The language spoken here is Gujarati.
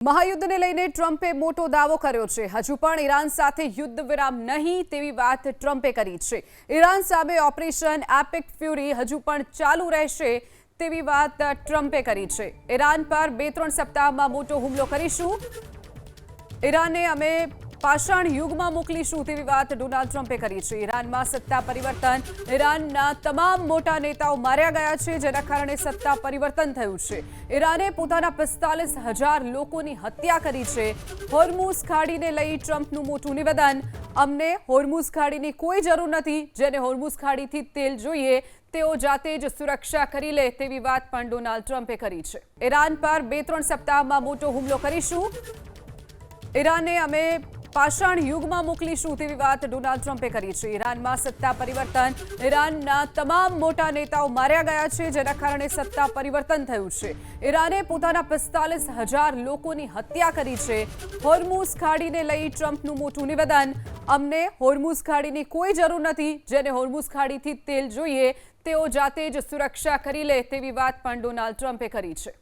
મહાયુદ્ધને લઈને ટ્રમ્પે મોટો દાવો કર્યો છે। હજુ પણ ઈરાન સાથે યુદ્ધ વિરામ નહીં તેવી વાત ટ્રમ્પે કરી છે। ઈરાન સામે ઓપરેશન એપિક ફ્યુરી હજુ પણ ચાલુ રહેશે તેવી વાત ટ્રમ્પે કરી છે। ઈરાન પર 2-3 સપ્તાહમાં મોટો હુમલો કરીશું, ઈરાનને અમે પાષાણ યુગમાં મોકલીશું તેવી વાત ડોનાલ્ડ ટ્રમ્પે કરી છે। ઈરાનમાં સત્તા પરિવર્તન, ઈરાનના તમામ મોટા નેતાઓ માર્યા ગયા છે, જેના કારણે સત્તા પરિવર્તન થયું છે। ઈરાને પોતાના 45,000 લોકોની હત્યા કરી છે। હોર્મુઝ ખાડીને લઈ ટ્રમ્પનું મોટું નિવેદન, અમને હોર્મુઝ ખાડીની કોઈ જરૂર નથી, જેને હોર્મુઝ ખાડીથી તેલ જોઈએ તેઓ જાતે જ સુરક્ષા કરી લે તેવી વાત પણ ડોનાલ્ડ ટ્રમ્પે કરી છે। ઈરાન પર 2-3 સપ્તાહમાં મોટો હુમલો કરીશું, ઈરાનને અમે પાષાણ યુગમાં મોકલીશું તેવી વાત ડોનાલ્ડ ટ્રમ્પે કરી છે। ઈરાનમાં સત્તા પરિવર્તન, ઈરાનના તમામ મોટા નેતાઓ માર્યા ગયા છે, જેના કારણે સત્તા પરિવર્તન થયું છે। ઈરાને પોતાના 45,000 લોકોની હત્યા કરી છે। હોર્મુઝ ખાડીને લઈ ટ્રમ્પનું મોટું નિવેદન, અમને હોર્મુઝ ખાડીની કોઈ જરૂર નથી, જેને હોર્મુઝ ખાડીથી તેલ જોઈએ તેઓ જાતે જ સુરક્ષા કરી લે તેવી વાત પણ ડોનાલ્ડ ટ્રમ્પે કરી છે।